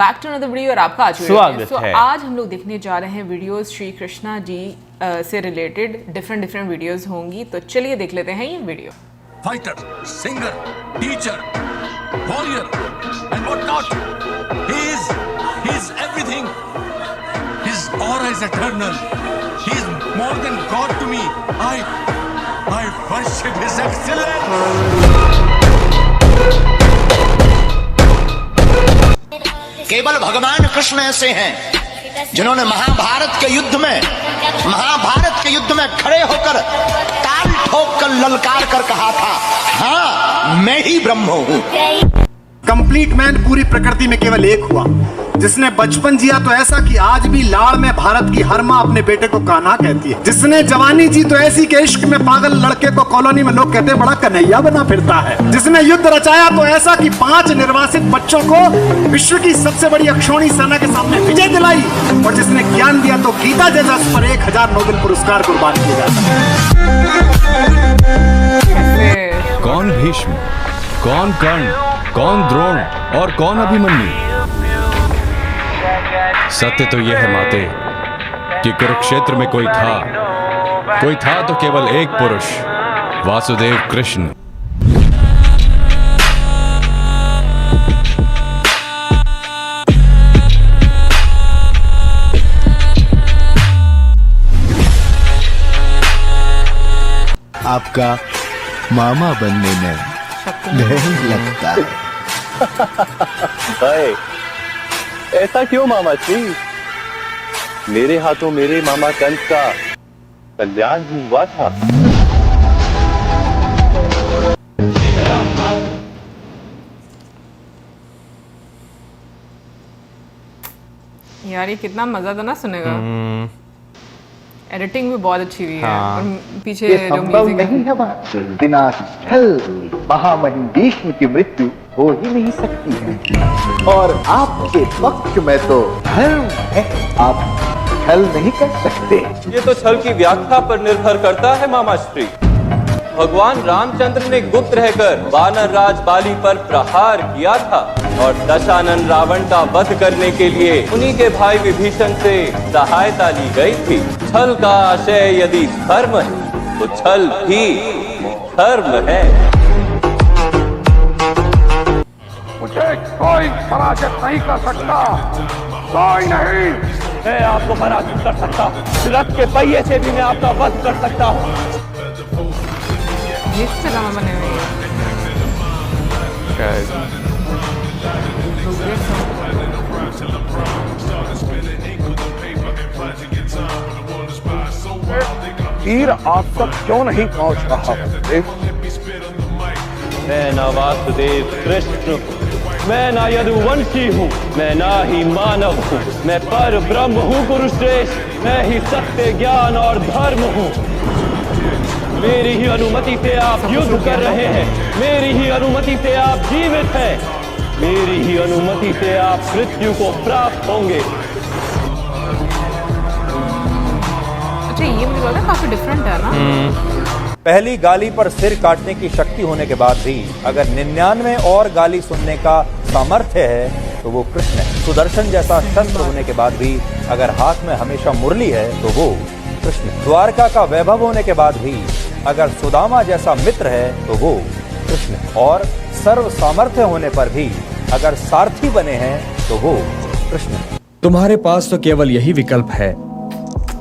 Back to another video और आपका स्वागत है। आज हम लोग देखने जा रहे हैं वीडियोस श्री कृष्णा जी से रिलेटेड डिफरेंट वीडियोस होंगी, तो चलिए देख लेते हैं ये video. Fighter, singer, teacher, warrior and what not, he is everything. His aura is eternal, he is more than God to me. I worship his excellence. केवल भगवान कृष्ण ऐसे हैं जिन्होंने महाभारत के युद्ध में खड़े होकर ताल ठोक कर ललकार कर कहा था, हाँ मैं ही ब्रह्म हूं। कंप्लीट मैन पूरी प्रकृति में केवल एक हुआ, जिसने बचपन जिया तो ऐसा कि आज भी लाड़ में भारत की हर मां अपने बेटे को कान्हा कहती है। जिसने जवानी जी तो ऐसी के इश्क में पागल लड़के को कॉलोनी में लोग कहते हैं बड़ा कन्हैया बना फिरता है। जिसने युद्ध रचाया तो ऐसा कि 5 निर्वासित बच्चों को विश्व की सबसे बड़ी अक्षौणी सेना के सामने विजय दिलाई। और जिसने ज्ञान दिया तो गीता जैसा उस पर 1000 नोबेल पुरस्कार कुर्बान किए जाते हैं। कौन भीष्म, कौन कर्ण, कौन द्रोण और कौन अभिमन्यु? सत्य तो यह है माते कि कुरुक्षेत्र में कोई था तो केवल एक पुरुष, वासुदेव कृष्ण। आपका मामा बनने में नहीं लगता। ऐसा क्यों मामा जी? मेरे हाथों मेरे मामा कंस का कल्याण हुआ था। यार ये कितना मजा था ना सुनेगा। एडिटिंग भी बहुत अच्छी हुई है और पीछे जो म्यूजिक नहीं है, बिना छल महामहिम भीष्म की मृत्यु हो ही नहीं सकती है। और आपके पक्ष में तो धर्म है, आप छल नहीं कर सकते। ये तो छल की व्याख्या पर निर्भर करता है मामा श्री। भगवान रामचंद्र ने गुप्त रहकर वानर राज बाली पर प्रहार किया था और दशानन रावण का वध करने के लिए उन्हीं के भाई विभीषण से सहायता ली गई थी। छल का आशय यदि धर्म है तो छल भी धर्म है। मुझे कोई पराजित नहीं कर सकता, कोई नहीं। मैं आपको पराजित कर सकता हूँ, रथ के पहिए से भी मैं आपका वध कर सकता हूँ। इस तरह बने हुए हैं। तीर आप तक क्यों नहीं पहुंच रहा? मैं ना वासुदेव कृष्ण हूँ, मैं ना यदुवंशी हूँ, मैं ना ही मानव हूँ, मैं पर ब्रह्म हूँ गुरुश्रेष्ठ। मैं ही सत्य, ज्ञान और धर्म हूँ। मेरी ही अनुमति से आप युद्ध कर रहे हैं, मेरी ही अनुमति से आप जीवित हैं, मेरी ही अनुमति से आप मृत्यु को प्राप्त होंगे। अच्छा ये मुझे लगा काफी डिफरेंट है ना। पहली गाली पर सिर काटने की शक्ति होने के बाद भी अगर 99 और गाली सुनने का सामर्थ्य है तो वो कृष्ण है। सुदर्शन जैसा शस्त्र होने के बाद भी अगर हाथ में हमेशा मुरली है तो वो कृष्ण है। द्वारका का वैभव होने के बाद भी अगर सुदामा जैसा मित्र है तो वो कृष्ण है। और सर्व सामर्थ्य होने पर भी अगर सारथी बने हैं तो वो कृष्ण है। तुम्हारे पास तो केवल यही विकल्प है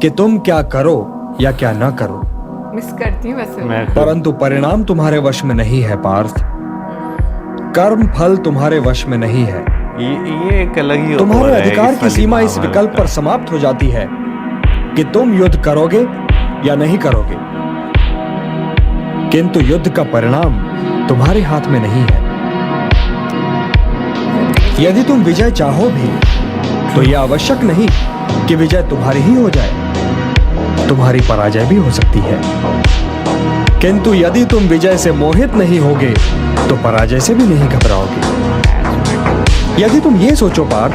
कि तुम क्या करो या क्या ना करो। मिस करती हूँ वैसे, परंतु परिणाम तुम्हारे वश में नहीं है पार्थ। कर्म फल तुम्हारे वश में नहीं है। ये एक अलग ही तुम्हारे अधिकार की सीमा इस विकल्प पर समाप्त हो जाती है कि तुम युद्ध करोगे या नहीं करोगे। किंतु युद्ध का परिणाम तुम्हारे हाथ में नहीं है। यदि तुम विजय चाहो भी तो यह आवश्यक नहीं कि विजय तुम्हारी ही हो जाए, तुम्हारी पराजय भी हो सकती है। किंतु यदि तुम विजय से मोहित नहीं होगे तो पराजय से भी नहीं घबराओगे। यदि तुम ये सोचो पार्थ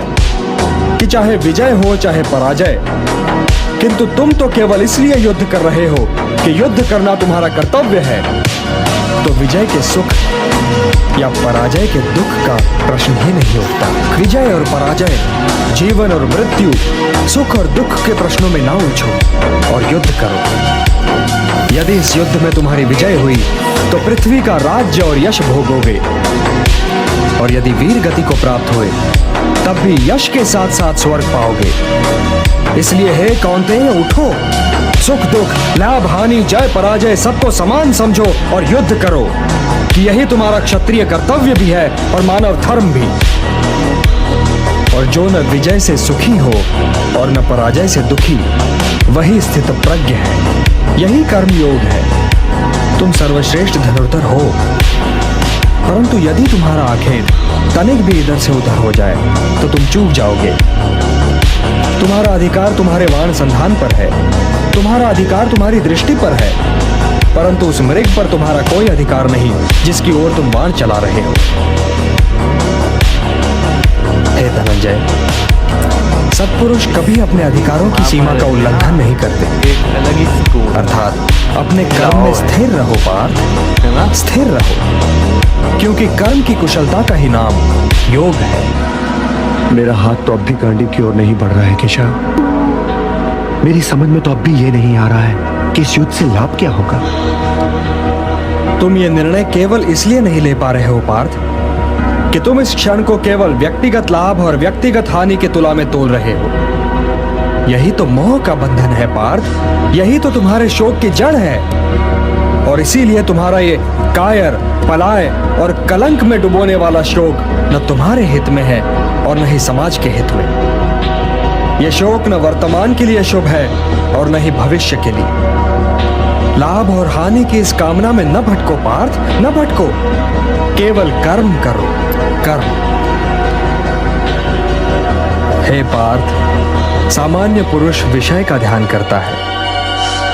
कि चाहे विजय हो चाहे पराजय, किंतु तुम तो केवल इसलिए युद्ध कर रहे हो कि युद्ध करना तुम्हारा कर्तव्य है, तो विजय के सुख या पराजय के दुख का प्रश्न ही नहीं उठता। विजय और पराजय, जीवन और मृत्यु, सुख और दुख के प्रश्नों में ना उलझो और युद्ध करो। यदि इस युद्ध में तुम्हारी विजय हुई तो पृथ्वी का राज्य और यश भोगोगे, और यदि वीर गति को प्राप्त हुए तब भी यश के साथ साथ स्वर्ग पाओगे। इसलिए हे कौन्तेय, उठो, सुख दुख, लाभ हानि, जय पराजय सबको समान समझो और युद्ध करो, कि यही तुम्हारा क्षत्रिय कर्तव्य भी है और मानव धर्म भी। और जो न विजय से सुखी हो और न पराजय से दुखी, वही स्थित प्रज्ञ है, यही कर्म योग है। तुम सर्वश्रेष्ठ धनुर्धर हो, परंतु यदि तुम्हारा आखेट तनिक भी इधर से उधर हो जाए तो तुम चूक जाओगे। तुम्हारा अधिकार तुम्हारे बाण संधान पर है, तुम्हारा अधिकार तुम्हारी दृष्टि पर है, परंतु उस मृग पर तुम्हारा कोई अधिकार नहीं जिसकी ओर तुम बाण चला रहे हो। हे धनंजय, सत्पुरुष कभी अपने अधिकारों की सीमा का उल्लंघन नहीं करते। अर्थात अपने कर्म में स्थिर रहो पार्थ, स्थिर रहो, क्योंकि कर्म की कुशलता का ही नाम योग है। मेरा हाथ तो अब भी गांडीव की ओर नहीं बढ़ रहा है केशव। मेरी समझ में तो अब भी ये नहीं आ रहा है कि इस युद्ध से लाभ क्या होगा। तुम ये निर्णय केवल इसलिए नहीं ले पा रहे हो पार्थ कि तुम इस क्षण को केवल व्यक्तिगत लाभ और व्यक्तिगत हानि के तुला में तोल रहे हो। यही तो मोह का बंधन है पार्थ, यही तो तुम्हारे शोक की जड़ है, और इसीलिए तुम्हारा ये कायर, पलाय और कलंक में डुबोने वाला शोक न तुम्हारे हित में है और न ही समाज के हित में। यह शोक न वर्तमान के लिए शुभ है और न ही भविष्य के लिए। लाभ और हानि की इस कामना में न भटको पार्थ, न भटको, केवल कर्म करो, कर्म। हे पार्थ, सामान्य पुरुष विषय का ध्यान करता है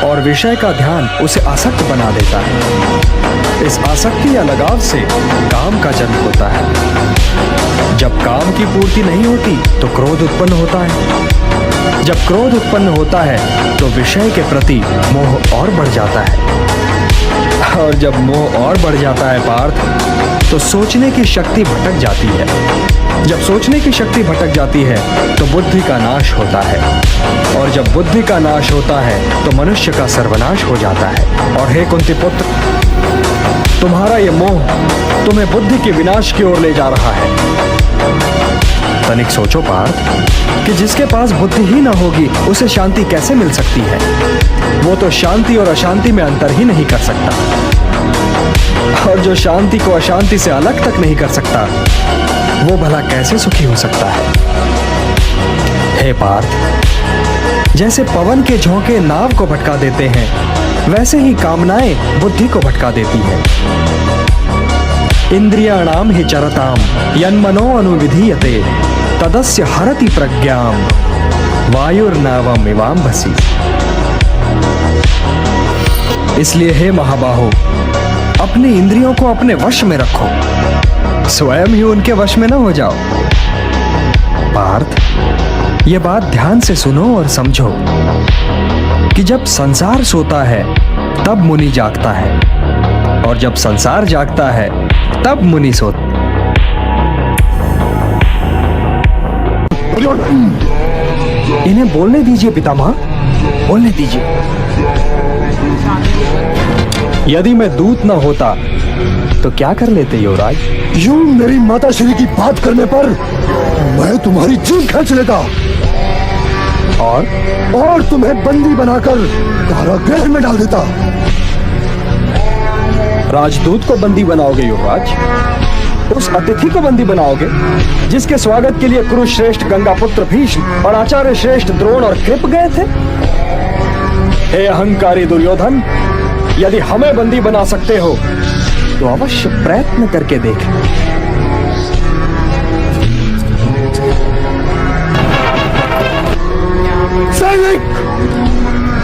और विषय का ध्यान उसे आसक्त बना देता है। इस आसक्ति या लगाव से काम का जन्म होता है। जब काम की पूर्ति नहीं होती तो क्रोध उत्पन्न होता है। जब क्रोध उत्पन्न होता है तो विषय के प्रति मोह और बढ़ जाता है, और जब मोह और बढ़ जाता है पार्थ तो सोचने की शक्ति भटक जाती है। जब सोचने की शक्ति भटक जाती है तो बुद्धि का नाश होता है, और जब बुद्धि का नाश होता है तो मनुष्य का सर्वनाश हो जाता है। और हे कुंती पुत्र, तुम्हारा ये मोह तुम्हें बुद्धि के विनाश की ओर ले जा रहा है। तनिक सोचो पार्थ कि जिसके पास बुद्धि ही ना होगी उसे शांति कैसे मिल सकती है। वो तो शांति और अशांति में अंतर ही नहीं कर सकता, और जो शांति को अशांति से अलग तक नहीं कर सकता वो भला कैसे सुखी हो सकता है। हे पार्थ, जैसे पवन के झोंके नाव को भटका देते हैं, वैसे ही कामनाएं बुद्धि को भटका देती हैं। इंद्रियाणाम हि चरताम यन्मनो अनुविधीयते तदस्य हरति प्रज्ञाम वायुर्नावम इवाम्भसि। इसलिए हे महाबाहो, अपनी इंद्रियों को अपने वश में रखो, स्वयं ही उनके वश में न हो जाओ। पार्थ, ये बात ध्यान से सुनो और समझो कि जब संसार सोता है तब मुनि जागता है, और जब संसार जागता है तब मुनि सोता। इन्हें बोलने दीजिए पितामह, बोलने दीजिए। यदि मैं दूत न होता तो क्या कर लेते युवराज? यूं मेरी माता श्री की बात करने पर मैं तुम्हारी जीभ खींच लेता और तुम्हें बंदी बनाकर कारागृह में डाल देता। राजदूत को बंदी बनाओगे युवराज? उस अतिथि को बंदी बनाओगे जिसके स्वागत के लिए कुरुश्रेष्ठ गंगापुत्र भीष्म और आचार्य श्रेष्ठ द्रोण और कृप गए थे? हे अहंकारी दुर्योधन, यदि हमें बंदी बना सकते हो तो अवश्य प्रयत्न करके देख। सैनिक,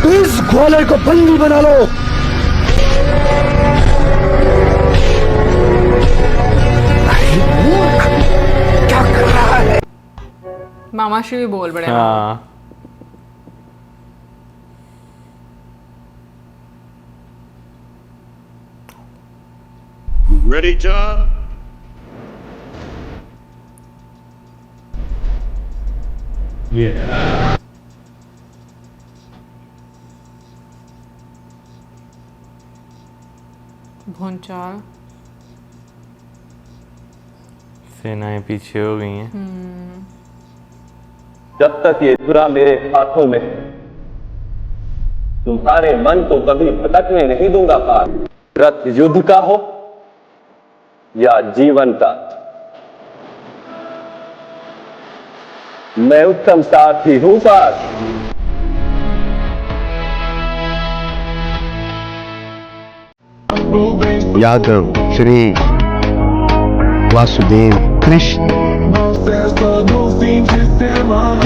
इस ग्वाले को बंदी बना लो। क्या कर रहा है? मामा श्री भी बोल बड़े। हाँ, Ready, John? Yeah. भूचाल, सेनाएं पीछे हो गई हैं। जब तक ये धुरा मेरे हाथों में है, तुम्हारे मन को कभी भटकने नहीं दूंगा पार। रथ युद्ध का हो या जीवन का, मैं उत्तम सारथी हूं पार। यादव श्री वासुदेव कृष्ण,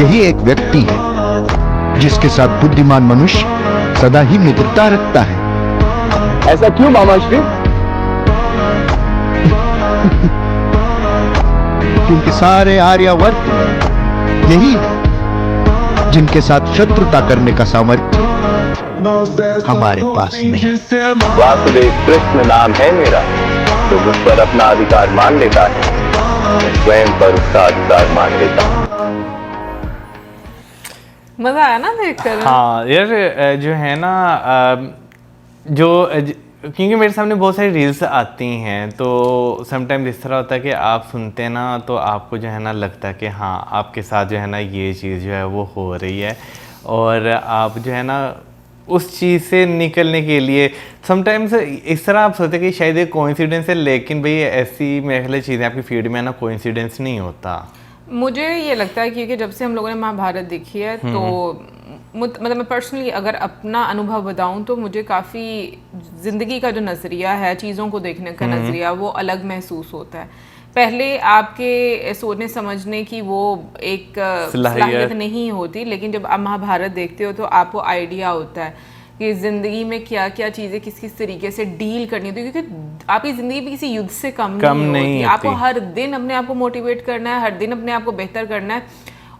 यही एक व्यक्ति है जिसके साथ बुद्धिमान मनुष्य सदा ही मित्रता रखता है। ऐसा क्यों मामा श्री? क्योंकि सारे आर्यावर्त यही है जिनके साथ शत्रुता करने का सामर्थ्य हमारे पास नहीं। वासुदेव कृष्ण नाम है मेरा, तो मुझ पर अपना अधिकार मान लेता है, मैं स्वयं पर उसका अधिकार मान लेता हूँ। मजा आया ना देखकर? हाँ यार, जो है ना क्योंकि मेरे सामने बहुत सारी रील्स आती हैं, तो समटाइम्स इस तरह होता है कि आप सुनते हैं ना, तो आपको जो है ना लगता है कि हाँ आपके साथ जो है ना ये चीज़ जो है वो हो रही है, और आप जो है ना उस चीज़ से निकलने के लिए समटाइम्स इस तरह आप सोचते हैं कि शायद ये कोइंसिडेंस है, लेकिन भाई ऐसी मेरे ख्याल चीज़ें आपकी फीड में ना कोइंसिडेंस नहीं होता। मुझे ये लगता है क्योंकि जब से हम लोगों ने महाभारत देखी है, तो मतलब मैं पर्सनली अगर अपना अनुभव बताऊं तो मुझे काफ़ी ज़िंदगी का जो नज़रिया है, चीज़ों को देखने का नज़रिया, वो अलग महसूस होता है। पहले आपके सोचने समझने की वो एक सलाहियत नहीं होती, लेकिन जब आप महाभारत देखते हो तो आपको आइडिया होता है कि ज़िंदगी में क्या क्या चीज़ें किस किस तरीके से डील करनी होती है, क्योंकि आपकी ज़िंदगी भी किसी युद्ध से कम नहीं होती। आपको हर दिन अपने आप को मोटिवेट करना है, हर दिन अपने आप को बेहतर करना है,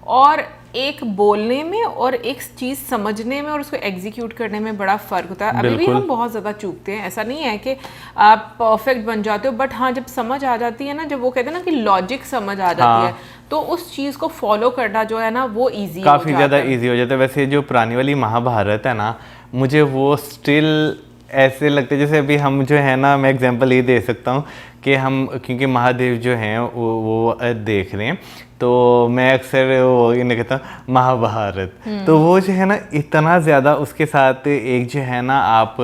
और एक बोलने में और एक चीज़ समझने में और उसको एग्जीक्यूट करने में बड़ा फ़र्क होता है। अभी भी हम बहुत ज़्यादा चूकते हैं, ऐसा नहीं है कि आप परफेक्ट बन जाते हो, बट हाँ जब समझ आ जाती है ना, जब वो कहते हैं ना कि लॉजिक समझ आ जाती है, तो उस चीज़ को फॉलो करना जो है ना वो ईजी, काफ़ी ज़्यादा ईजी हो जाता है। वैसे जो पुरानी वाली महाभारत है ना, मुझे वो स्टिल ऐसे लगते जैसे अभी हम जो है ना, मैं एग्जांपल ये दे सकता हूँ कि हम क्योंकि महादेव जो हैं वो देख रहे हैं, तो मैं अक्सर वो इन्हें कहता हूँ महाभारत, तो वो जो है ना इतना ज़्यादा उसके साथ एक जो है ना आप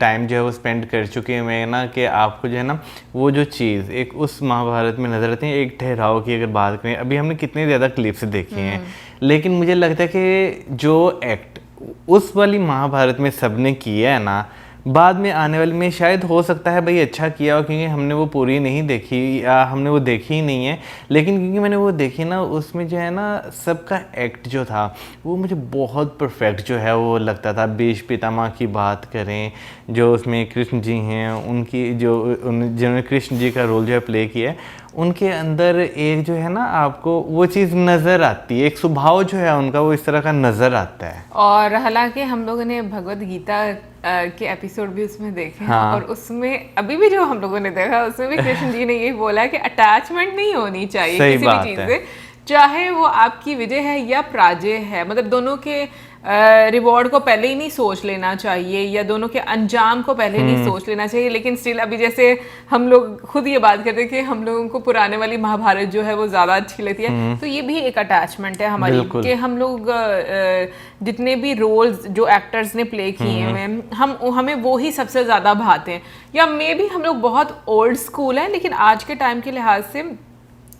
टाइम जो है वो स्पेंड कर चुके हैं ना, कि आपको जो है ना वो जो चीज़ एक उस महाभारत में नज़र आती है। एक ठहराव की अगर बात करें, अभी हमने कितने ज़्यादा क्लिप्स देखे हैं, लेकिन मुझे लगता है कि जो एक्ट उस वाली महाभारत में सबने किया है ना, बाद में आने वाले में शायद हो सकता है भाई अच्छा किया हो, क्योंकि हमने वो पूरी नहीं देखी या हमने वो देखी ही नहीं है, लेकिन क्योंकि मैंने वो देखी ना, उसमें जो है ना सबका एक्ट जो था वो मुझे बहुत परफेक्ट जो है वो लगता था। भीष्म पितामह की बात करें, जो उसमें कृष्ण जी हैं, उनकी जिन्होंने कृष्ण जी का रोल जो है प्ले किया है, उनके अंदर एक जो है ना आपको वो चीज़ नज़र आती है, एक स्वभाव जो है उनका वो इस तरह का नज़र आता है। और हालांकि हम लोगों ने भगवद गीता के एपिसोड भी उसमें देखे हैं, और उसमें अभी भी जो हम लोगों ने देखा उसमें भी कृष्ण जी ने ये बोला कि अटैचमेंट नहीं होनी चाहिए किसी भी चीज़ से, चाहे वो आपकी विजय है या पराजय है। मतलब दोनों के रिवॉर्ड को पहले ही नहीं सोच लेना चाहिए, या दोनों के अंजाम को पहले नहीं सोच लेना चाहिए। लेकिन स्टिल अभी जैसे हम लोग खुद ये बात करते हैं कि हम लोगों को पुराने वाली महाभारत जो है वो ज़्यादा अच्छी लगती है, तो ये भी एक अटैचमेंट है हमारी, कि हम लोग जितने भी रोल्स जो एक्टर्स ने प्ले किए हैं, हमें वो ही सबसे ज़्यादा भाते हैं। या मे बी हम लोग बहुत ओल्ड स्कूल हैं, लेकिन आज के टाइम के लिहाज से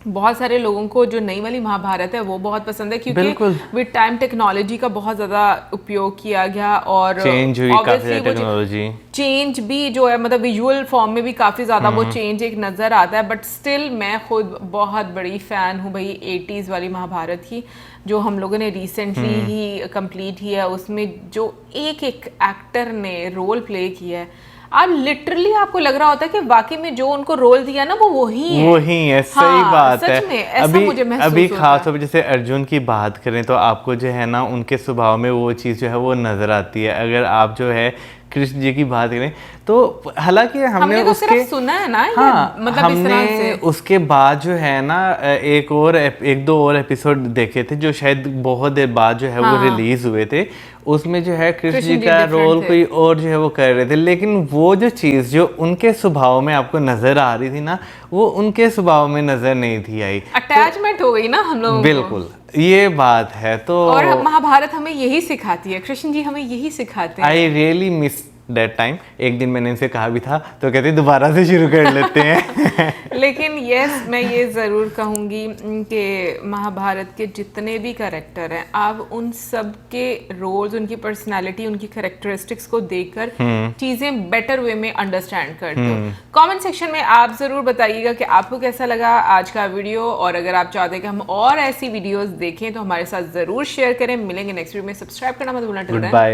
बहुत सारे लोगों को जो नई वाली महाभारत है वो बहुत पसंद है, क्योंकि विद टाइम टेक्नोलॉजी का बहुत ज़्यादा उपयोग किया गया, और चेंज हुई काफ़ी टेक्नोलॉजी, चेंज भी जो है मतलब विजुअल फॉर्म में भी काफ़ी ज़्यादा वो चेंज एक नज़र आता है। बट स्टिल मैं खुद बहुत बड़ी फ़ैन हूँ भाई 80s वाली महाभारत की, जो हम लोगों ने रिसेंटली ही कंप्लीट किया है। उसमें जो एक एक एक्टर ने रोल प्ले किया है, आप लिटरली आपको लग रहा होता है कि वाकई में जो उनको रोल दिया ना वो वही है। सही बात है। में ऐसा मुझे महसूस अभी खास तौर पर जैसे अर्जुन की बात करें, तो आपको जो है ना उनके स्वभाव में वो चीज़ जो है वो नज़र आती है। अगर आप जो है कृष्ण जी की बात करें तो हालांकि हमने तो उसके सिर्फ सुना है ना, हाँ, मतलब इस तरह हमने से। उसके बाद जो है ना एक दो और एपिसोड देखे थे जो शायद बहुत देर बाद जो है वो रिलीज हुए थे। उसमें जो है कृष्ण जी का रोल कोई और जो है वो कर रहे थे, लेकिन वो जो चीज़ जो उनके स्वभाव में आपको नजर आ रही थी ना, वो उनके स्वभाव में नजर नहीं थी आई। अटैचमेंट हो गई ना हम लोगों को। बिल्कुल, ये बात है। तो और महाभारत हमें यही सिखाती है, कृष्ण जी हमें यही सिखाते हैं। I really miss that time. एक दिन मैंने इनसे कहा भी था तो कहते दोबारा से शुरू कर लेते हैं। लेकिन यस, मैं ये ज़रूर कहूँगी कि महाभारत के जितने भी कैरेक्टर हैं, आप उन सब के रोल्स, उनकी पर्सनालिटी, उनकी कैरेक्टरिस्टिक्स को देखकर चीज़ें बेटर वे में अंडरस्टैंड करते हो। कमेंट सेक्शन में आप ज़रूर बताइएगा कि आपको कैसा लगा आज का वीडियो, और अगर आप चाहते हैं कि हम और ऐसी वीडियोज़ देखें तो हमारे साथ ज़रूर शेयर करें। मिलेंगे नेक्स्ट वीडियो में, सब्सक्राइब करना मत भूलना। Good bye.